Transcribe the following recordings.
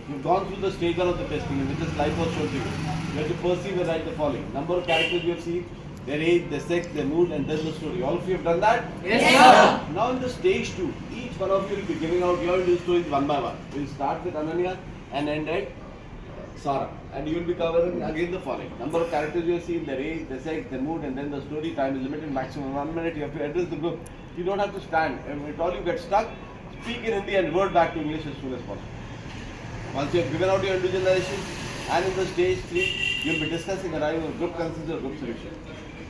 You've gone through the stage one of the testing in which the slide was shown to you. You have to perceive and write the following. Number of characters you have seen, their age, their sex, their mood, and then the story. All of you have done that? Yes, sir. Now in the stage 2, each one of you will be giving out your individual stories one by one. We'll start with Ananya and end at Sarah. And you will be covering again the following. Number of characters you have seen, their age, their sex, their mood, and then the story. Time is limited, maximum 1 minute. You have to address the group. You don't have to stand. If at all you get stuck, speak in Hindi and revert back to English as soon as possible. Once you have given out your individual narration, and in the stage 3, you will be discussing arriving at group consensus or group solution.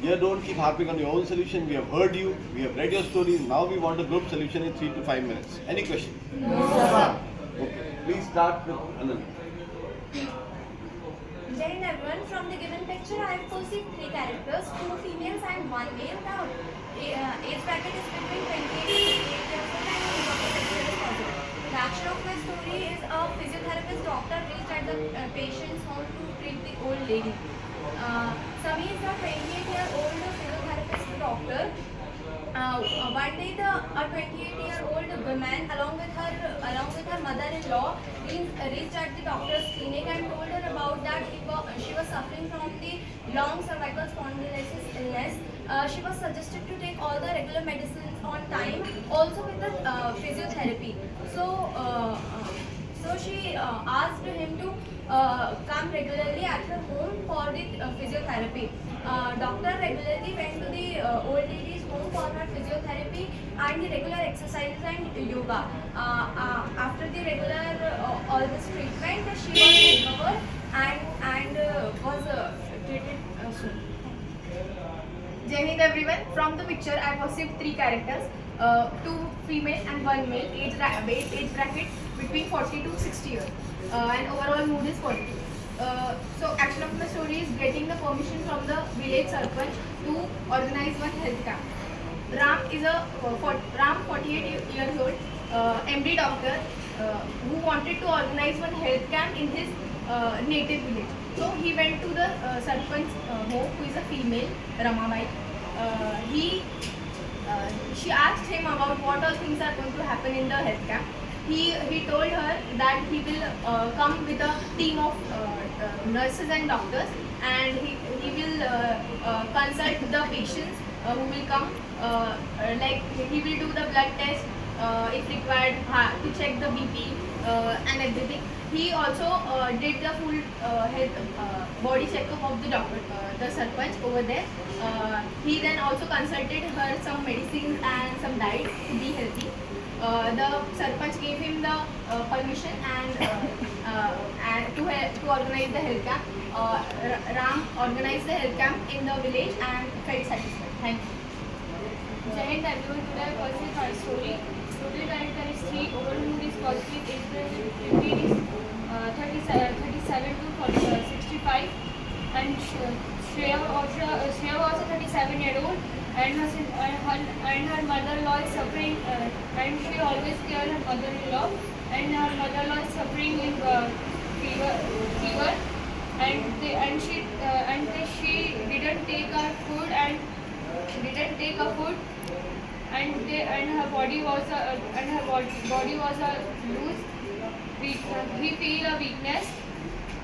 Here don't keep harping on your own solution. We have heard you, we have read your stories, now we want a group solution in 3 to 5 minutes. Any question? No, sir. Okay, please start with Anand. Jai Hind everyone, from the given picture I have perceived 3 characters, 2 females and 1 male. The age bracket is between 28 to 58 years old and the is possible. The action of my story is a physiotherapist doctor reached at the patient's home to treat the old lady. Sami is a 28-year-old physiotherapist doctor. One day, a 28-year-old woman, along with her mother-in-law, reached at the doctor's clinic and told her about that she was suffering from the long cervical spondylosis illness. She was suggested to take all the regular medicines on time, also with the physiotherapy. So she asked him to come regularly at her home for the physiotherapy. Doctor regularly went to the old lady's home for her physiotherapy and the regular exercises and yoga. After the regular all this treatment, she was recovered and was treated soon. Jai Hind everyone, from the picture I perceived 3 characters, 2 female and 1 male, age bracket between 40 to 60 years, and overall mood is positive. So action of the story is getting the permission from the village sarpanch to organize one health camp. Ram 48 years old, MD doctor, who wanted to organize one health camp in his native village. So he went to the sarpanch home, who is a female, Ramabai. She asked him about what all things are going to happen in the health camp. He told her that he will come with a team of nurses and doctors, and he will consult the patients who will come, like he will do the blood test if required, to check the BP and everything. He also did the full health body checkup of the doctor, the sarpanch over there. He then also consulted her some medicines and some diet to be healthy. The sarpanch gave him the permission and to organize the health camp. Ram organized the health camp in the village and felt satisfied. Thank you. Jai Hind everyone, today I perceive my story. Total character is 3, overall mood is positive, age is 37 to 65, and Shreya was a 37-year-old, and her mother-in-law is suffering, and she always cares her mother-in-law, and her mother-in-law is suffering in fever, and she didn't take her food and her body was loose. He feel a weakness.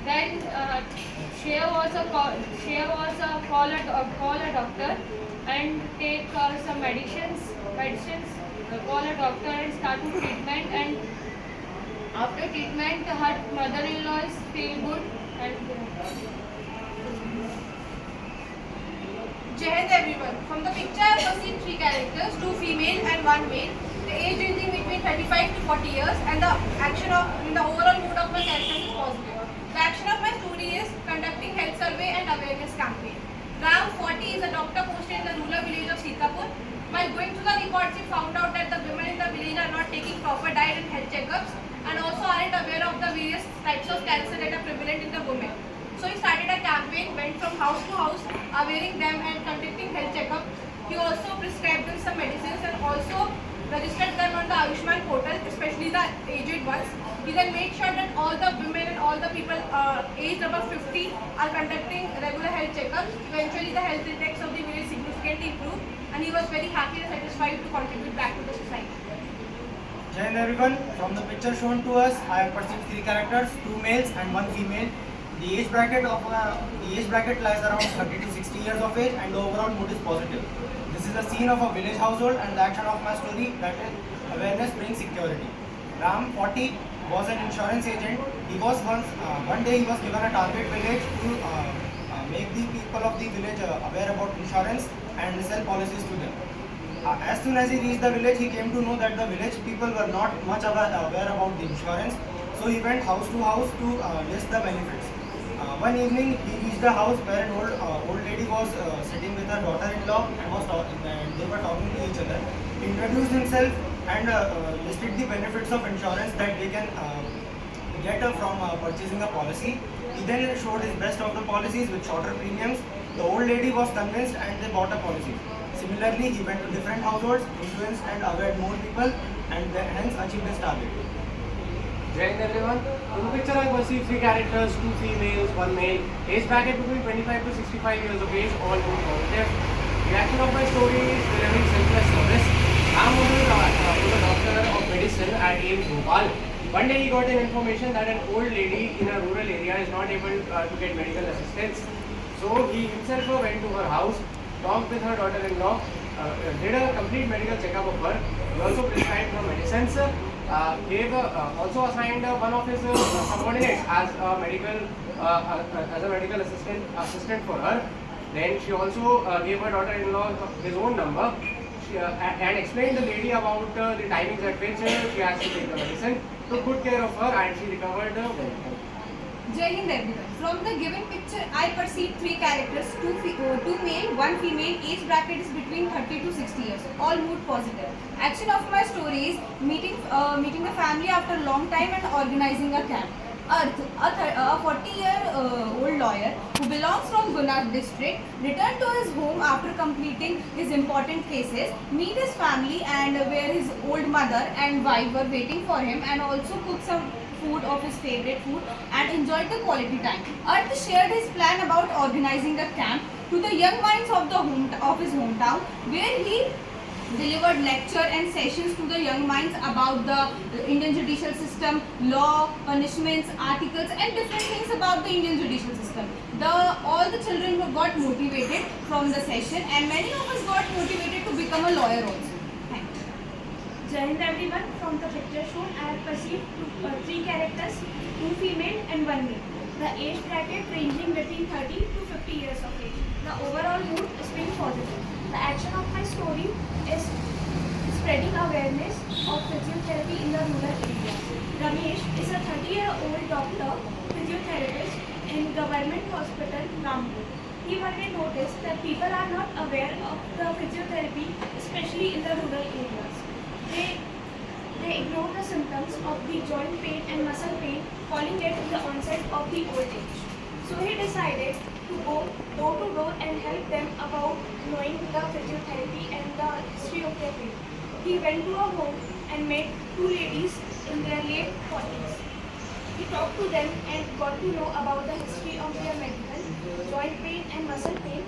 Then Shreya was a call a doctor and take some medicines. Call a doctor and start to treatment. And after treatment, her mother-in-law is feel good and. Jai Hind everyone. From the picture I have seen 3 characters, 2 female and 1 male. The age ranging between 35 to 40 years, and the overall mood of my characters is positive. The action of my story is conducting health survey and awareness campaign. Ram 40 is a doctor posted in the rural village of Sitapur. While going through the reports, he found out that the women in the village are not taking proper diet and health checkups, and also aren't aware of the various types of cancer that are prevalent in the women. So he started a campaign, went from house to house, awareing them and conducting health checkup. He also prescribed them some medicines and also registered them on the Ayushman portal, especially the aged ones. He then made sure that all the women and all the people aged above 50 are conducting regular health checkups. Eventually the health index of the village significantly improved, and he was very happy and satisfied to contribute back to the society. Jai Hind everyone. From the picture shown to us, I have perceived three characters, two males and one female. The age bracket lies around 30 to 60 years of age, and the overall mood is positive. This is a scene of a village household, and the action of my story, that is awareness brings security. Ram 40 was an insurance agent. He was one day he was given a target village to make the people of the village aware about insurance and sell policies to them. As soon as he reached the village, he came to know that the village people were not much aware about the insurance. So he went house to house to list the benefits. One evening, he reached a house where an old lady was sitting with her daughter-in-law and they were talking to each other. He introduced himself and listed the benefits of insurance that they can get from purchasing a policy. He then showed his best of the policies with shorter premiums. The old lady was convinced and they bought a policy. Similarly, he went to different households, influenced and awared more people, and hence achieved his target. Jai Hind everyone. In the picture I perceive three characters, two females, one male. Age bracket between 25 to 65 years of age, all mood positive. The action of my story is delivering selfless service. Ram was a doctor of medicine at Bhopal. One day he got an information that an old lady in a rural area is not able to get medical assistance. So he himself went to her house, talked with her daughter-in-law, did a complete medical checkup of her. He also prescribed her medicines. Also assigned one of his subordinates as a medical assistant for her. Then she also gave her daughter-in-law his own number. And explained the lady about the timings at which she has to take the medicine. Took good care of her and she recovered well. Jai Hind everyone. From the given picture, I perceive three characters, two male, one female. Age bracket is between 30 to 60 years. All mood positive. Action of my story is meeting the family after a long time and organizing a camp. Arth, a 40-year-old lawyer who belongs from Guna district, returned to his home after completing his important cases, meet his family and where his old mother and wife were waiting for him, and also cook some food of his favorite food and enjoyed the quality time. Arth shared his plan about organizing a camp to the young minds of his hometown, where he delivered lecture and sessions to the young minds about the Indian judicial system, law, punishments, articles and different things about the Indian judicial system. All the children got motivated from the session, and many of us got motivated to become a lawyer also. Thank you. Jai Hind everyone. From the picture shown, I have perceived three characters, two female and one male. The age bracket ranging between 30 to 50 years of age. The overall mood is being positive. The action of my story is spreading awareness of physiotherapy in the rural areas. Ramesh is a 30-year-old doctor physiotherapist in government hospital, Rampur. He one day noticed that people are not aware of the physiotherapy, especially in the rural areas. They ignore the symptoms of the joint pain and muscle pain, calling it the onset of the old age. So he decided to go door to door and help them about knowing the physiotherapy and the history of their pain. He went to a home and met two ladies in their late 40s. He talked to them and got to know about the history of their medical, joint pain and muscle pain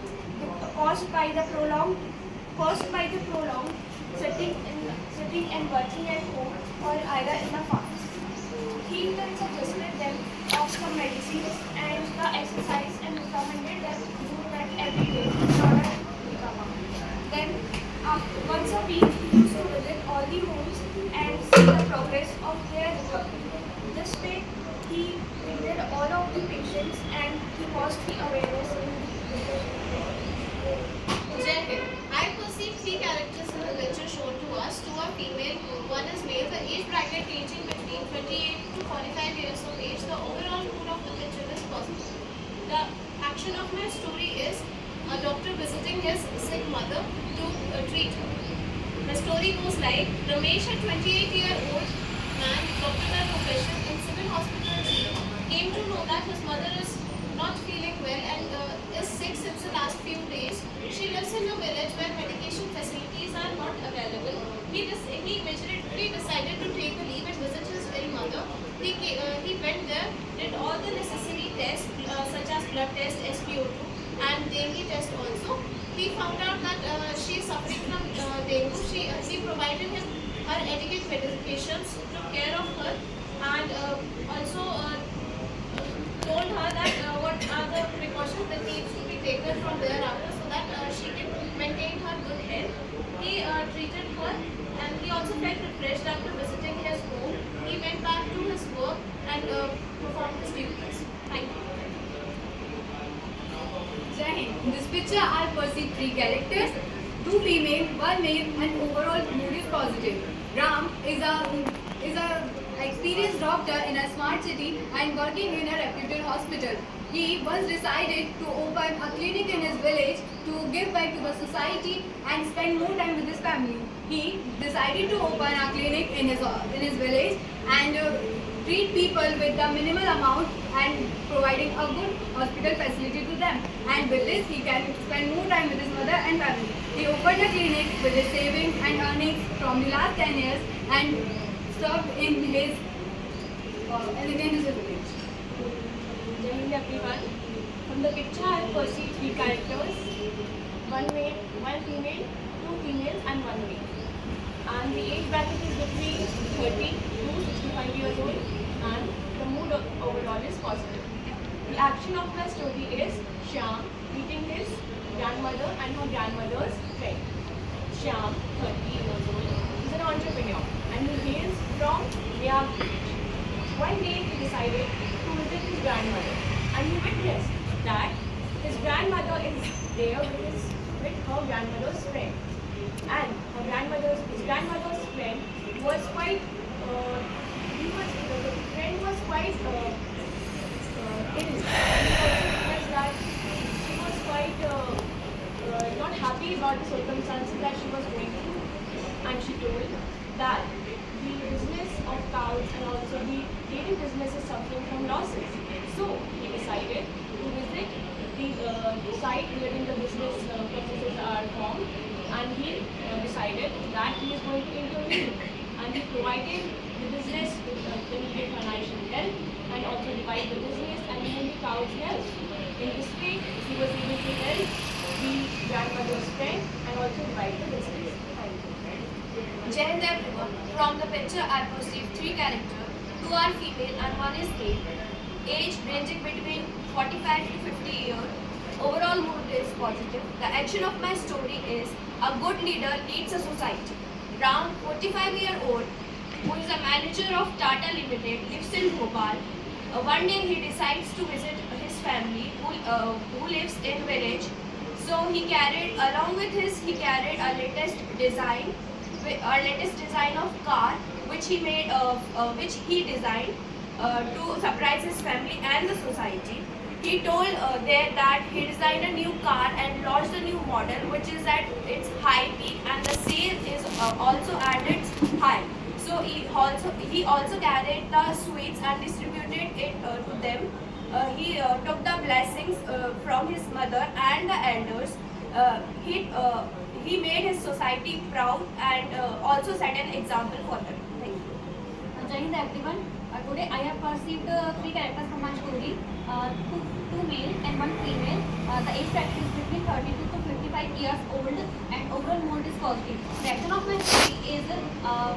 caused by the prolonged sitting and working at home or either in a farm. He then suggested them of some medicines and the exercise and recommended them to do that every day in order to recover. Then once a week he used to visit all the homes and see the progress of their recovery. This way he treated all of the patients and he caused the awareness in the Jai Hind. I perceive three characters in the picture shown to us. Two are female, one is male. The age bracket ranging between 28 to 45 years of age. The overall mood of the picture is positive. The action of my story is a doctor visiting his sick mother to treat her. The story goes like Ramesh, a 28-year-old man, doctor by profession in civil hospital, came to know that his mother is not feeling well and is sick since the last few days. She lives in a village where medication facilities are not available. He immediately decided to take a leave and visit his ill mother. He went there, did all the necessary tests such as blood test, SpO2 and dengue test also. He found out that she is suffering from dengue. She provided him Her etiquette medications took care of her and also told her that what are the precautions that needs to be taken from thereafter so that she can maintain her good health. He treated her and he also felt refreshed after visiting his home. He went back to his work and performed his duties. Thank you. Jai Hind. In this picture, I perceive three characters, two female, one male, and overall mood is positive. Ram is a experienced doctor in a smart city and working in a reputed hospital. He once decided to open a clinic in his village to give back to the society and spend more time with his family. He decided to open a clinic in his village and treat people with the minimal amount and providing a good hospital facility to them. And with this, he can spend more time with his mother and family. He opened a clinic with his savings and earnings from the last 10 years and served in his village. Jai Hind everyone. From the picture I perceive three characters, one male, one female, two females and one male. And the age bracket is between 30 to 65 years old and the mood overall is positive. The action of my story is Shyam meeting his grandmother and her grandmother's friend. Shyam, 30 years old, is an entrepreneur and he hails from Madhya. One day he decided to visit his grandmother and he witnessed that his grandmother is there with her grandmother's friend. And his grandmother's friend was quite, the friend was quite ill. He also witnessed that she was quite not happy about the circumstances that she was going through. And she told that the business of cows and also the dairy business is suffering from losses. So he decided to visit the site wherein the business processes are formed, and he decided that he is going to intervene, and he provided the business with the needed financial help and also divide the business and even the cow's health. In this way, he was able to help the grandmother's friend and also divide the business. Thank you. Jai Hind everyone. From the picture, I perceive three characters. Two are female and one is male. Age ranging between 45 to 50 years. Overall mood is positive. The action of my story is a good leader leads a society. Ram, 45-year-old, who is a manager of Tata Limited, lives in Bhopal. One day he decides to visit his family who lives in village. So he carried a latest design of car which he designed to surprise his family and the society. He told there that he designed a new car and launched a new model which is at its high peak and the sale is also at its high. So he also carried the sweets and distributed it to them. He took the blessings from his mother and the elders. He made his society proud and also set an example for them. Thank you. Jai Hind everyone. Today I have perceived three characters from my story, two male and one female. The age bracket is between 32 to 55 years old and overall mood is positive. The action of my story is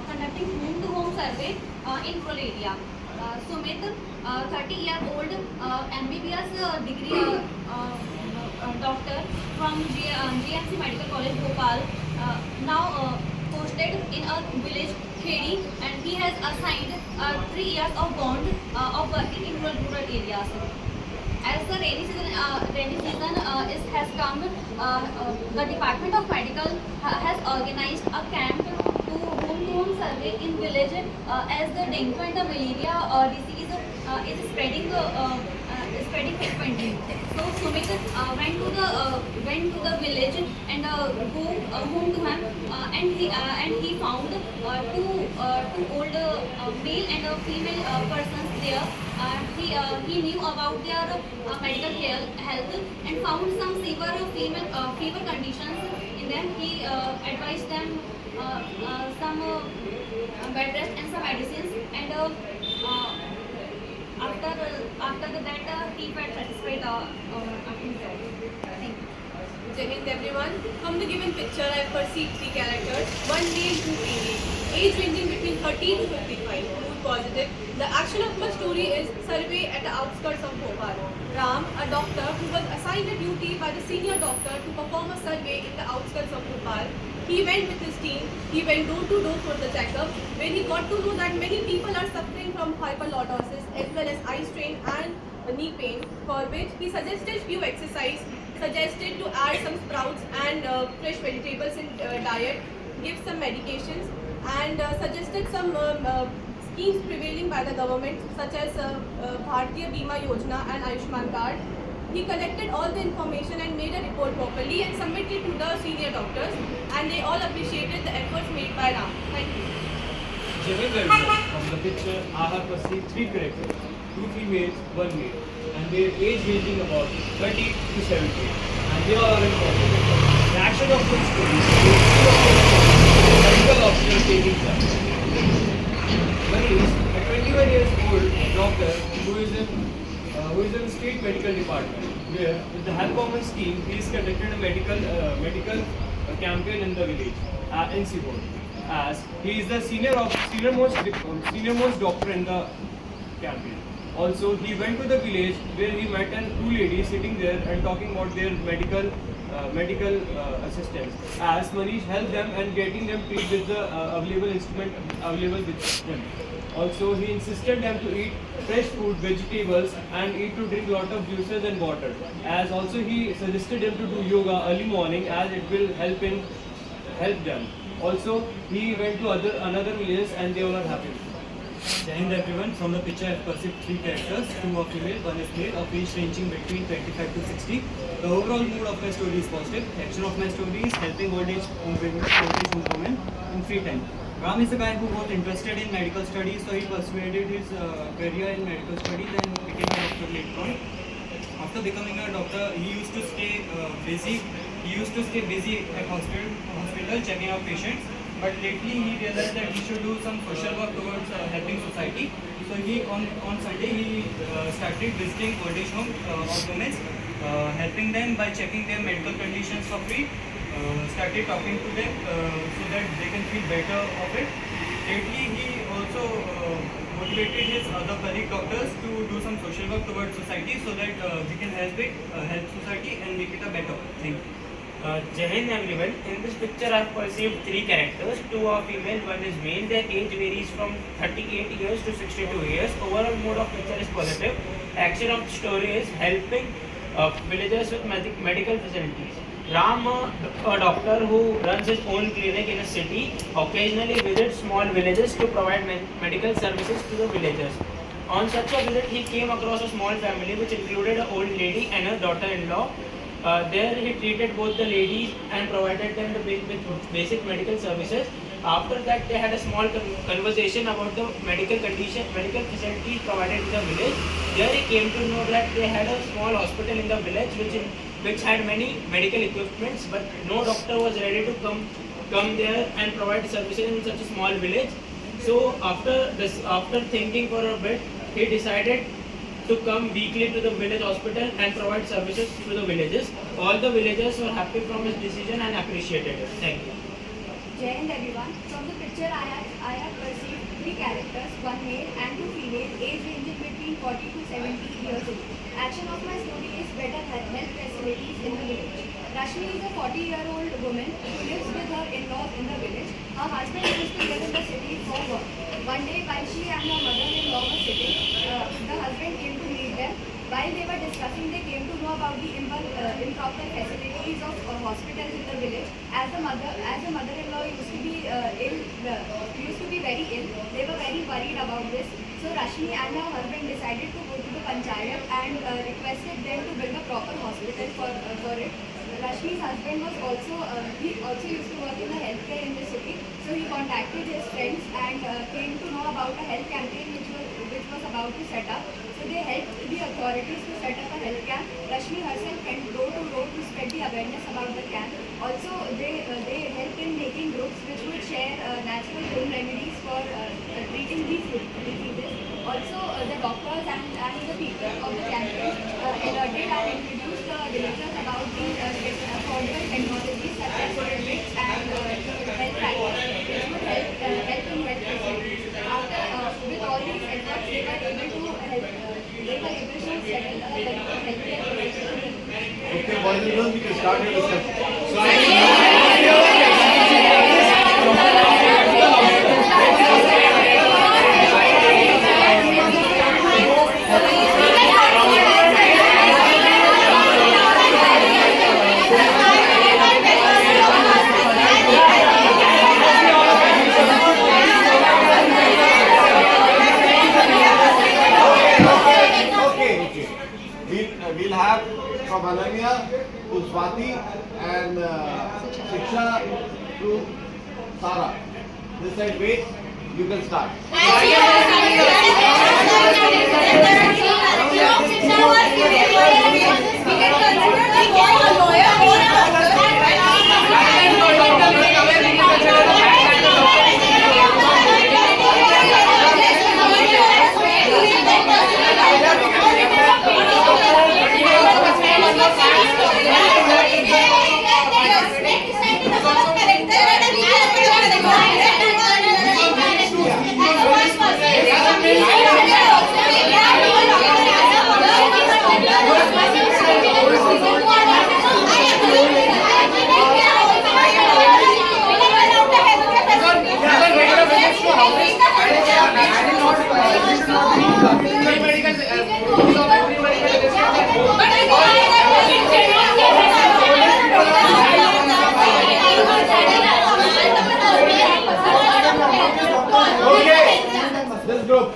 conducting home-to-home survey in rural area. Sumit, 30-year-old MBBS degree doctor from GMC Medical College, Bhopal, now posted in a village Khedi, and he has assigned 3 years of bond of working in rural areas. As the rainy season has come, the Department of Medical has organized a camp to home survey in village as the dengue and the malaria disease is spreading frequently. So Sumit went to the village and home to him and he found two old male and female persons there. He knew about their medical health and found some severe fever conditions in them. He advised them some bed rest and some medicines, and after that he felt satisfied after himself. Thank you. Jai Hind everyone. From the given picture, I perceive three characters, one male, two female. age ranging between 30 to 55, mood positive. The action of my story is survey at the outskirts of Bhopal. Ram, a doctor who was assigned a duty by the senior doctor to perform a survey in the outskirts of Bhopal. He went with his team, he went door to door for the checkup, where he got to know that many people are suffering from hyperlordosis as well as eye strain and knee pain, for which he suggested few exercise, suggested to add some sprouts and fresh vegetables in diet, give some medications, and suggested some schemes prevailing by the government such as Bharatiya Bima Yojana and Ayushman card. He collected all the information and made a report properly and submitted to the senior doctors, and they all appreciated the efforts made by Ram. Thank you. From the picture, I have perceived three characters, two females, one male, and their age ranging about 30 to 70, and they all are in college. The action of this story is the medical officer taking charge. Manish, a 21 years old doctor who is in state medical department, where with the help of his team, he has conducted a medical campaign in the village, in Sibol, as he is the senior-most doctor in the campaign. Also, he went to the village where he met two ladies sitting there and talking about their medical assistance. As Manish helped them and getting them treated with the available instrument available with them. Also, he insisted them to eat fresh food, vegetables, and to drink lot of juices and water. As also he suggested them to do yoga early morning, as it will help them. Also, he went to another villages and they all are happy. Jai Hind everyone. From the picture I have perceived three characters, two are female, one is male, of age ranging between 25 to 60. The overall mood of my story is positive. Action of my story is helping old age home women in free time. Ram is a guy who was interested in medical studies, so he persuaded his career in medical studies and became a doctor later on. After becoming a doctor, he used to stay busy. He used to stay busy at hospital checking out patients. But lately he realized that he should do some social work towards helping society. So he on Sunday he started visiting old age home of women, helping them by checking their medical conditions for free. Started talking to them so that they can feel better of it. Lately he also motivated his other colleague doctors to do some social work towards society so that we can help society and make it a better thing. Jai Hind everyone. In this picture I have perceived three characters. Two are female, one is male. Their age varies from 38 years to 62 years. Overall mood of picture is positive. Action of the story is helping villagers with medical facilities. Ram, a doctor who runs his own clinic in a city, occasionally visits small villages to provide medical services to the villagers. On such a visit, he came across a small family which included an old lady and her daughter-in-law. There he treated both the ladies and provided them with basic medical services. After that, they had a small conversation about the medical facilities provided in the village. There he came to know that they had a small hospital in the village which had many medical equipments, but no doctor was ready to come there and provide services in such a small village. So after thinking for a bit, he decided to come weekly to the village hospital and provide services to the villagers. All the villagers were happy from his decision and appreciated it. Thank you. Jai Hind everyone. From the picture I have perceived three characters, one male and two female, age ranging between 40 to 70 years old. Action of my story is better health facilities in the village. Rashmi is a 40-year-old woman who lives with her in-laws in the village. Her husband used to live in the city for work. One day, while she and her mother-in-law were sitting, the husband came to meet them. While they were discussing, they came to know about the improper facilities of hospitals in the village. As the mother-in-law used to be very ill, they were very worried about this. So Rashmi and her husband decided to go to the panchayat and requested them to build a proper hospital for it. Rashmi's husband was also used to work in the healthcare in the city, so he contacted his friends and came to know about a health campaign which was about to set up. So they helped the authorities to set up a health camp. Rashmi herself went door to door to spread the awareness about the camp. Also, they helped in making groups which would share natural home remedies for treating these diseases. Also, the doctors and the people of the campaign alerted and introduced the villagers about the affordable technologies such as robotics and health practices, which would help Okay, boys and girls, you can start your discussion. Okay. We'll have from Ananya to Swati and Shiksha to Sara. This side, wait. You can start. Okay, this group.